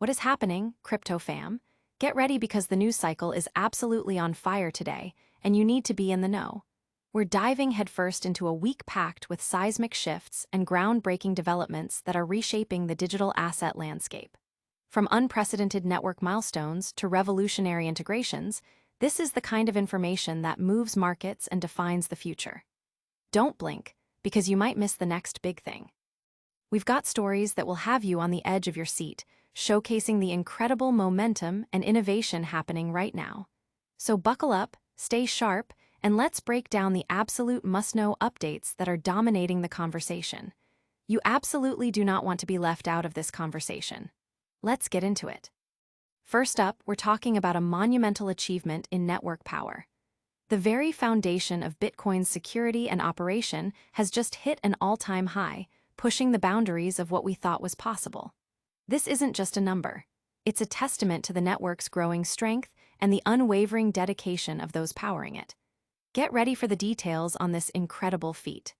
What is happening, crypto fam? Get ready because the news cycle is absolutely on fire today, and you need to be in the know. We're diving headfirst into a week packed with seismic shifts and groundbreaking developments that are reshaping the digital asset landscape. From unprecedented network milestones to revolutionary integrations, this is the kind of information that moves markets and defines the future. Don't blink, because you might miss the next big thing. We've got stories that will have you on the edge of your seat, showcasing the incredible momentum and innovation happening right now. So buckle up, stay sharp, and let's break down the absolute must-know updates that are dominating the conversation. You absolutely do not want to be left out of this conversation. Let's get into it. First up, we're talking about a monumental achievement in network power. The very foundation of Bitcoin's security and operation has just hit an all-time high, pushing the boundaries of what we thought was possible. This isn't just a number. It's a testament to the network's growing strength and the unwavering dedication of those powering it. Get ready for the details on this incredible feat.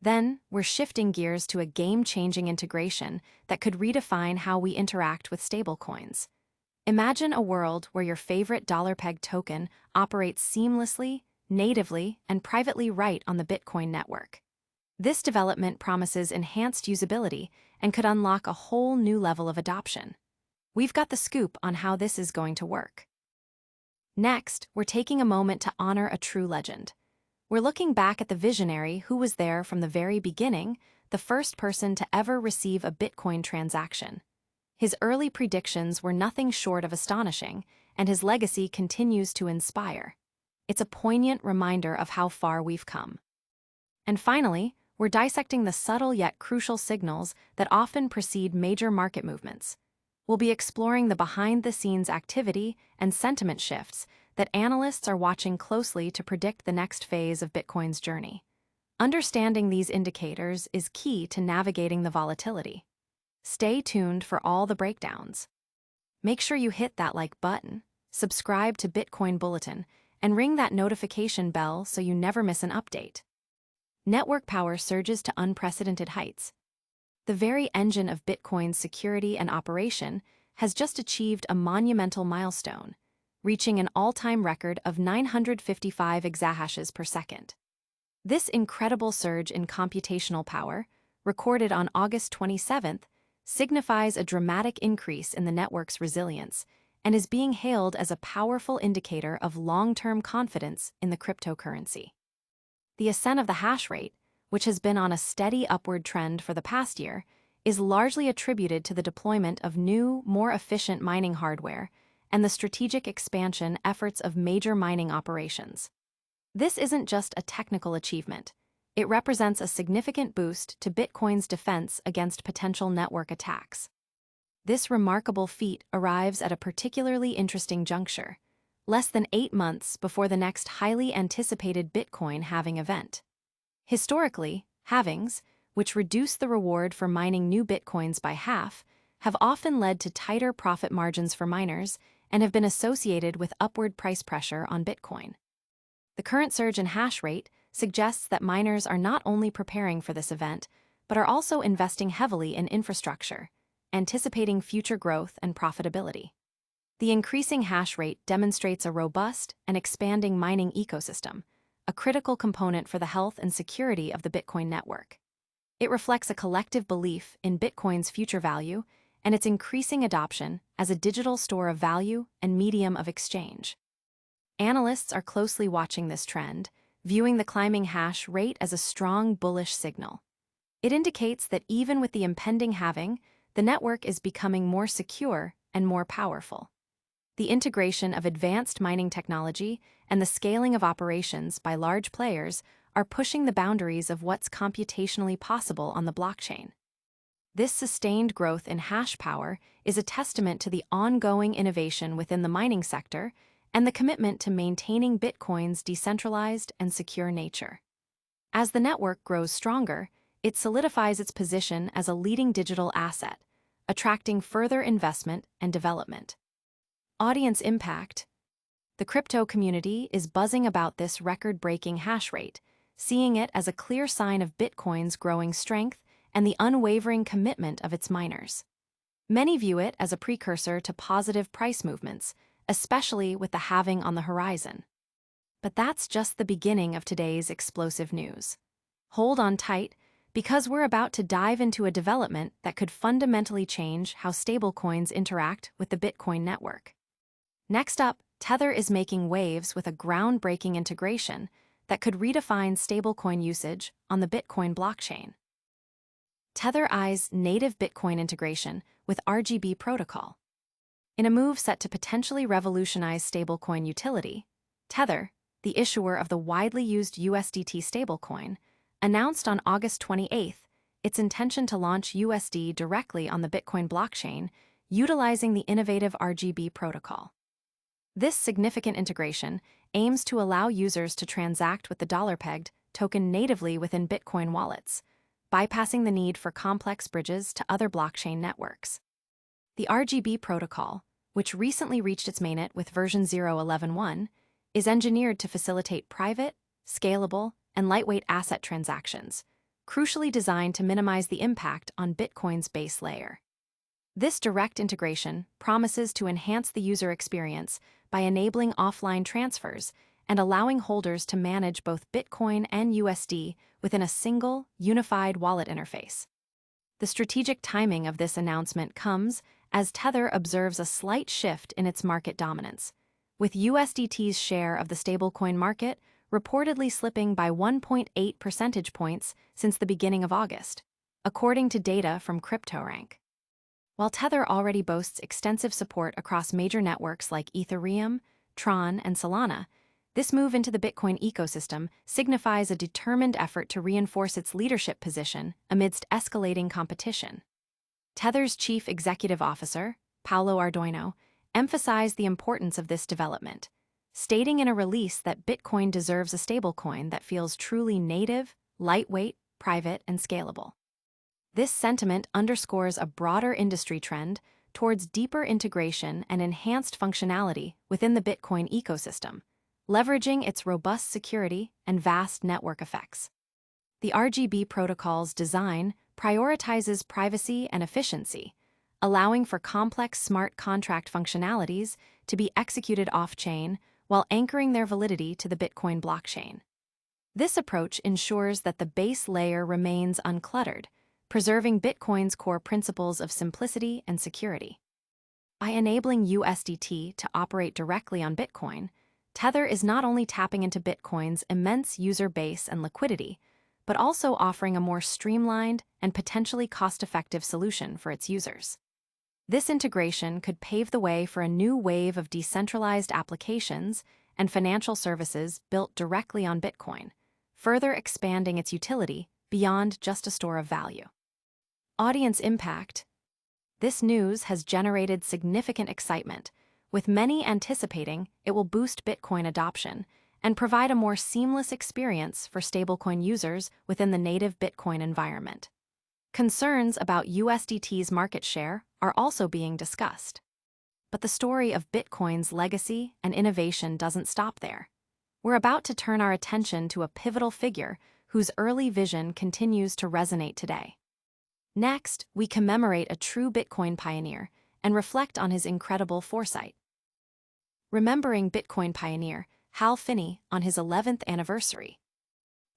Then, we're shifting gears to a game-changing integration that could redefine how we interact with stablecoins. Imagine a world where your favorite dollar-pegged token operates seamlessly, natively, and privately right on the Bitcoin network. This development promises enhanced usability and could unlock a whole new level of adoption. We've got the scoop on how this is going to work. Next, we're taking a moment to honor a true legend. We're looking back at the visionary who was there from the very beginning, the first person to ever receive a Bitcoin transaction. His early predictions were nothing short of astonishing, and his legacy continues to inspire. It's a poignant reminder of how far we've come. And finally, we're dissecting the subtle yet crucial signals that often precede major market movements. We'll be exploring the behind-the-scenes activity and sentiment shifts that analysts are watching closely to predict the next phase of Bitcoin's journey. Understanding these indicators is key to navigating the volatility. Stay tuned for all the breakdowns. Make sure you hit that like button, subscribe to Bitcoin Bulletin, and ring that notification bell so you never miss an update. Network power surges to unprecedented heights. The very engine of Bitcoin's security and operation has just achieved a monumental milestone, reaching an all-time record of 955 exahashes per second. This incredible surge in computational power, recorded on August 27th, signifies a dramatic increase in the network's resilience and is being hailed as a powerful indicator of long-term confidence in the cryptocurrency. The ascent of the hash rate, which has been on a steady upward trend for the past year, is largely attributed to the deployment of new, more efficient mining hardware and the strategic expansion efforts of major mining operations. This isn't just a technical achievement. It represents a significant boost to Bitcoin's defense against potential network attacks. This remarkable feat arrives at a particularly interesting juncture, less than 8 months before the next highly anticipated Bitcoin halving event. Historically, halvings, which reduce the reward for mining new Bitcoins by half, have often led to tighter profit margins for miners and have been associated with upward price pressure on Bitcoin. The current surge in hash rate suggests that miners are not only preparing for this event, but are also investing heavily in infrastructure, anticipating future growth and profitability. The increasing hash rate demonstrates a robust and expanding mining ecosystem, a critical component for the health and security of the Bitcoin network. It reflects a collective belief in Bitcoin's future value and its increasing adoption as a digital store of value and medium of exchange. Analysts are closely watching this trend, viewing the climbing hash rate as a strong bullish signal. It indicates that even with the impending halving, the network is becoming more secure and more powerful. The integration of advanced mining technology and the scaling of operations by large players are pushing the boundaries of what's computationally possible on the blockchain. This sustained growth in hash power is a testament to the ongoing innovation within the mining sector and the commitment to maintaining Bitcoin's decentralized and secure nature. As the network grows stronger, it solidifies its position as a leading digital asset, attracting further investment and development. Audience impact. The crypto community is buzzing about this record-breaking hash rate, seeing it as a clear sign of Bitcoin's growing strength and the unwavering commitment of its miners. Many view it as a precursor to positive price movements, especially with the halving on the horizon. But that's just the beginning of today's explosive news. Hold on tight, because we're about to dive into a development that could fundamentally change how stablecoins interact with the Bitcoin network. Next up, Tether is making waves with a groundbreaking integration that could redefine stablecoin usage on the Bitcoin blockchain. Tether eyes native Bitcoin integration with RGB protocol. In a move set to potentially revolutionize stablecoin utility, Tether, the issuer of the widely used USDT stablecoin, announced on August 28 its intention to launch USD directly on the Bitcoin blockchain, utilizing the innovative RGB protocol. This significant integration aims to allow users to transact with the dollar-pegged token natively within Bitcoin wallets, bypassing the need for complex bridges to other blockchain networks. The RGB protocol, which recently reached its mainnet with version 0.11.1, is engineered to facilitate private, scalable, and lightweight asset transactions, crucially designed to minimize the impact on Bitcoin's base layer. This direct integration promises to enhance the user experience by enabling offline transfers and allowing holders to manage both Bitcoin and USD within a single, unified wallet interface. The strategic timing of this announcement comes as Tether observes a slight shift in its market dominance, with USDT's share of the stablecoin market reportedly slipping by 1.8 percentage points since the beginning of August, according to data from CryptoRank. While Tether already boasts extensive support across major networks like Ethereum, Tron, and Solana, this move into the Bitcoin ecosystem signifies a determined effort to reinforce its leadership position amidst escalating competition. Tether's chief executive officer, Paolo Ardoino, emphasized the importance of this development, stating in a release that Bitcoin deserves a stablecoin that feels truly native, lightweight, private, and scalable. This sentiment underscores a broader industry trend towards deeper integration and enhanced functionality within the Bitcoin ecosystem, leveraging its robust security and vast network effects. The RGB protocol's design prioritizes privacy and efficiency, allowing for complex smart contract functionalities to be executed off-chain while anchoring their validity to the Bitcoin blockchain. This approach ensures that the base layer remains uncluttered, preserving Bitcoin's core principles of simplicity and security. By enabling USDT to operate directly on Bitcoin, Tether is not only tapping into Bitcoin's immense user base and liquidity, but also offering a more streamlined and potentially cost-effective solution for its users. This integration could pave the way for a new wave of decentralized applications and financial services built directly on Bitcoin, further expanding its utility beyond just a store of value. Audience impact. This news has generated significant excitement, with many anticipating it will boost Bitcoin adoption and provide a more seamless experience for stablecoin users within the native Bitcoin environment. Concerns about USDT's market share are also being discussed. But the story of Bitcoin's legacy and innovation doesn't stop there. We're about to turn our attention to a pivotal figure whose early vision continues to resonate today. Next, we commemorate a true Bitcoin pioneer and reflect on his incredible foresight. Remembering Bitcoin pioneer Hal Finney on his 11th anniversary.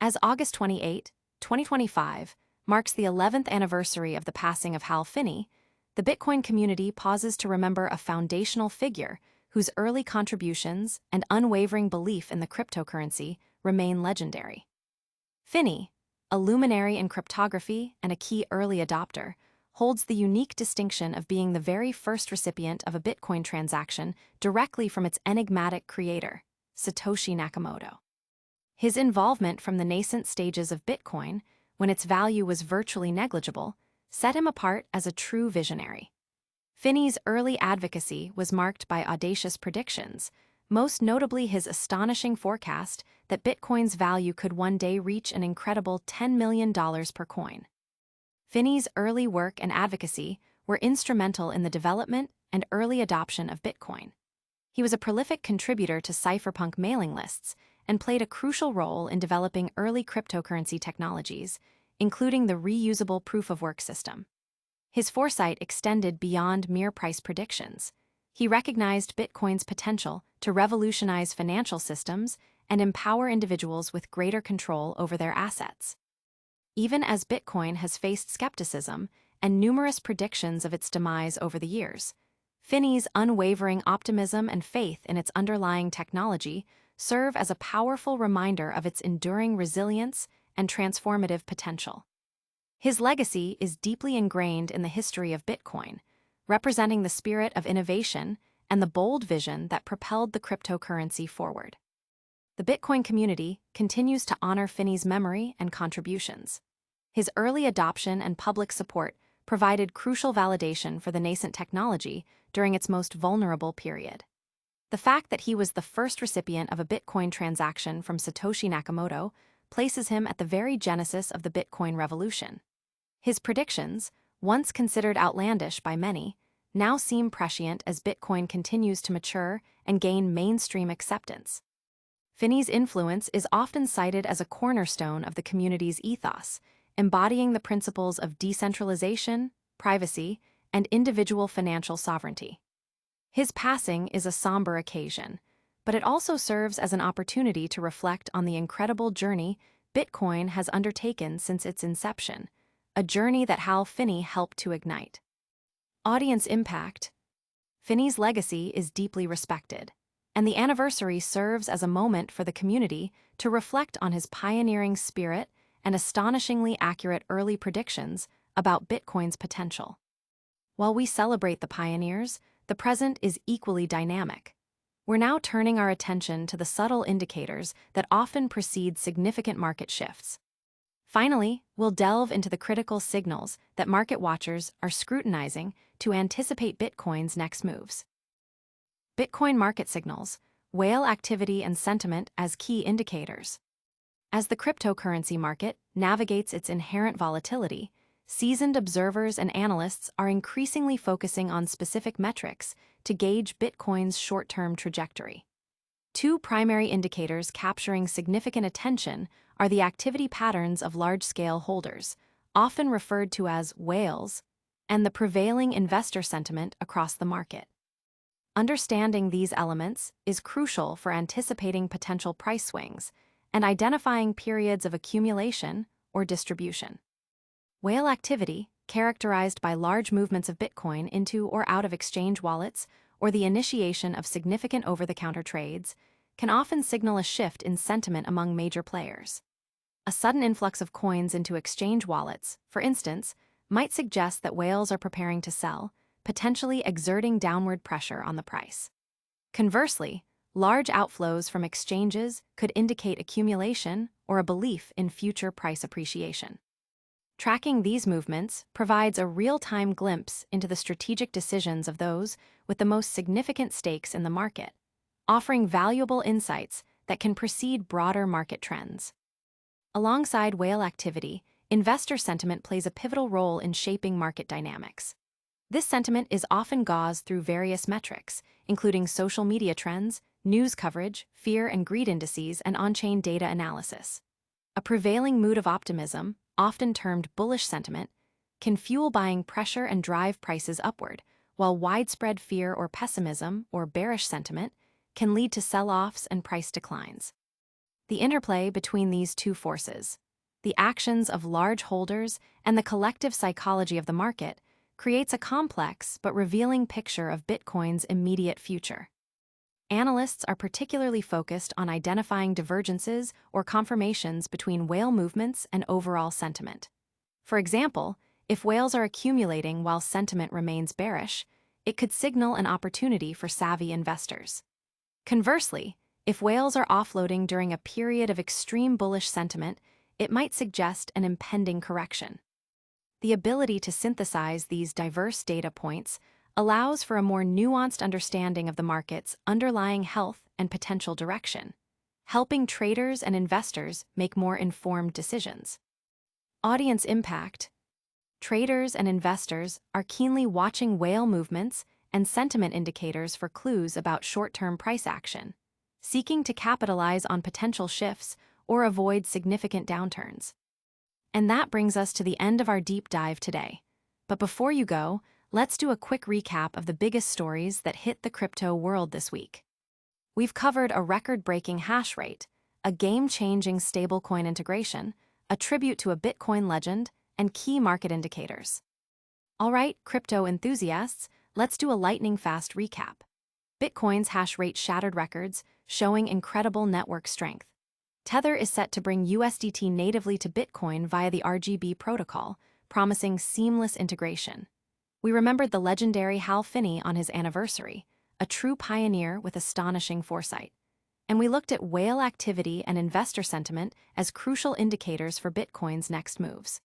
As August 28, 2025, marks the 11th anniversary of the passing of Hal Finney, the Bitcoin community pauses to remember a foundational figure whose early contributions and unwavering belief in the cryptocurrency remain legendary. Finney, a luminary in cryptography and a key early adopter, holds the unique distinction of being the very first recipient of a Bitcoin transaction directly from its enigmatic creator, Satoshi Nakamoto. His involvement from the nascent stages of Bitcoin, when its value was virtually negligible, set him apart as a true visionary. Finney's early advocacy was marked by audacious predictions, most notably his astonishing forecast that Bitcoin's value could one day reach an incredible $10 million per coin. Finney's early work and advocacy were instrumental in the development and early adoption of Bitcoin. He was a prolific contributor to cypherpunk mailing lists and played a crucial role in developing early cryptocurrency technologies, including the reusable proof-of-work system. His foresight extended beyond mere price predictions. He recognized Bitcoin's potential to revolutionize financial systems and empower individuals with greater control over their assets. Even as Bitcoin has faced skepticism and numerous predictions of its demise over the years, Finney's unwavering optimism and faith in its underlying technology serve as a powerful reminder of its enduring resilience and transformative potential. His legacy is deeply ingrained in the history of Bitcoin, representing the spirit of innovation and the bold vision that propelled the cryptocurrency forward. The Bitcoin community continues to honor Finney's memory and contributions. His early adoption and public support provided crucial validation for the nascent technology during its most vulnerable period. The fact that he was the first recipient of a Bitcoin transaction from Satoshi Nakamoto places him at the very genesis of the Bitcoin revolution. His predictions, once considered outlandish by many, now seem prescient as Bitcoin continues to mature and gain mainstream acceptance. Finney's influence is often cited as a cornerstone of the community's ethos, embodying the principles of decentralization, privacy, and individual financial sovereignty. His passing is a somber occasion, but it also serves as an opportunity to reflect on the incredible journey Bitcoin has undertaken since its inception, a journey that Hal Finney helped to ignite. Audience impact. Finney's legacy is deeply respected, and the anniversary serves as a moment for the community to reflect on his pioneering spirit and astonishingly accurate early predictions about Bitcoin's potential. While we celebrate the pioneers, the present is equally dynamic. We're now turning our attention to the subtle indicators that often precede significant market shifts. Finally, we'll delve into the critical signals that market watchers are scrutinizing to anticipate Bitcoin's next moves. Bitcoin market signals, whale activity and sentiment as key indicators. As the cryptocurrency market navigates its inherent volatility, seasoned observers and analysts are increasingly focusing on specific metrics to gauge Bitcoin's short-term trajectory. Two primary indicators capturing significant attention are the activity patterns of large-scale holders, often referred to as whales, and the prevailing investor sentiment across the market. Understanding these elements is crucial for anticipating potential price swings and identifying periods of accumulation or distribution. Whale activity, characterized by large movements of Bitcoin into or out of exchange wallets or the initiation of significant over-the-counter trades, can often signal a shift in sentiment among major players. A sudden influx of coins into exchange wallets, for instance, might suggest that whales are preparing to sell, potentially exerting downward pressure on the price. Conversely, large outflows from exchanges could indicate accumulation or a belief in future price appreciation. Tracking these movements provides a real-time glimpse into the strategic decisions of those with the most significant stakes in the market, offering valuable insights that can precede broader market trends. Alongside whale activity, investor sentiment plays a pivotal role in shaping market dynamics. This sentiment is often gauged through various metrics, including social media trends, news coverage, fear and greed indices, and on-chain data analysis. A prevailing mood of optimism, often termed bullish sentiment, can fuel buying pressure and drive prices upward, while widespread fear or pessimism, or bearish sentiment, can lead to sell-offs and price declines. The interplay between these two forces, the actions of large holders and the collective psychology of the market, creates a complex but revealing picture of Bitcoin's immediate future. Analysts are particularly focused on identifying divergences or confirmations between whale movements and overall sentiment. For example, if whales are accumulating while sentiment remains bearish, it could signal an opportunity for savvy investors. Conversely, if whales are offloading during a period of extreme bullish sentiment, it might suggest an impending correction. The ability to synthesize these diverse data points allows for a more nuanced understanding of the market's underlying health and potential direction, helping traders and investors make more informed decisions. Audience impact. Traders and investors are keenly watching whale movements and sentiment indicators for clues about short-term price action, seeking to capitalize on potential shifts or avoid significant downturns. And that brings us to the end of our deep dive today. But before you go, let's do a quick recap of the biggest stories that hit the crypto world this week. We've covered a record-breaking hash rate, a game-changing stablecoin integration, a tribute to a Bitcoin legend, and key market indicators. All right, crypto enthusiasts, let's do a lightning-fast recap. Bitcoin's hash rate shattered records, showing incredible network strength. Tether is set to bring USDT natively to Bitcoin via the RGB protocol, promising seamless integration. We remembered the legendary Hal Finney on his anniversary, a true pioneer with astonishing foresight. And we looked at whale activity and investor sentiment as crucial indicators for Bitcoin's next moves.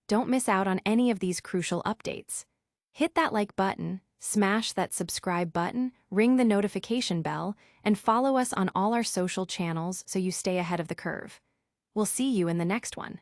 Don't miss out on any of these crucial updates. Hit that like button, smash that subscribe button, ring the notification bell, and follow us on all our social channels so you stay ahead of the curve. We'll see you in the next one.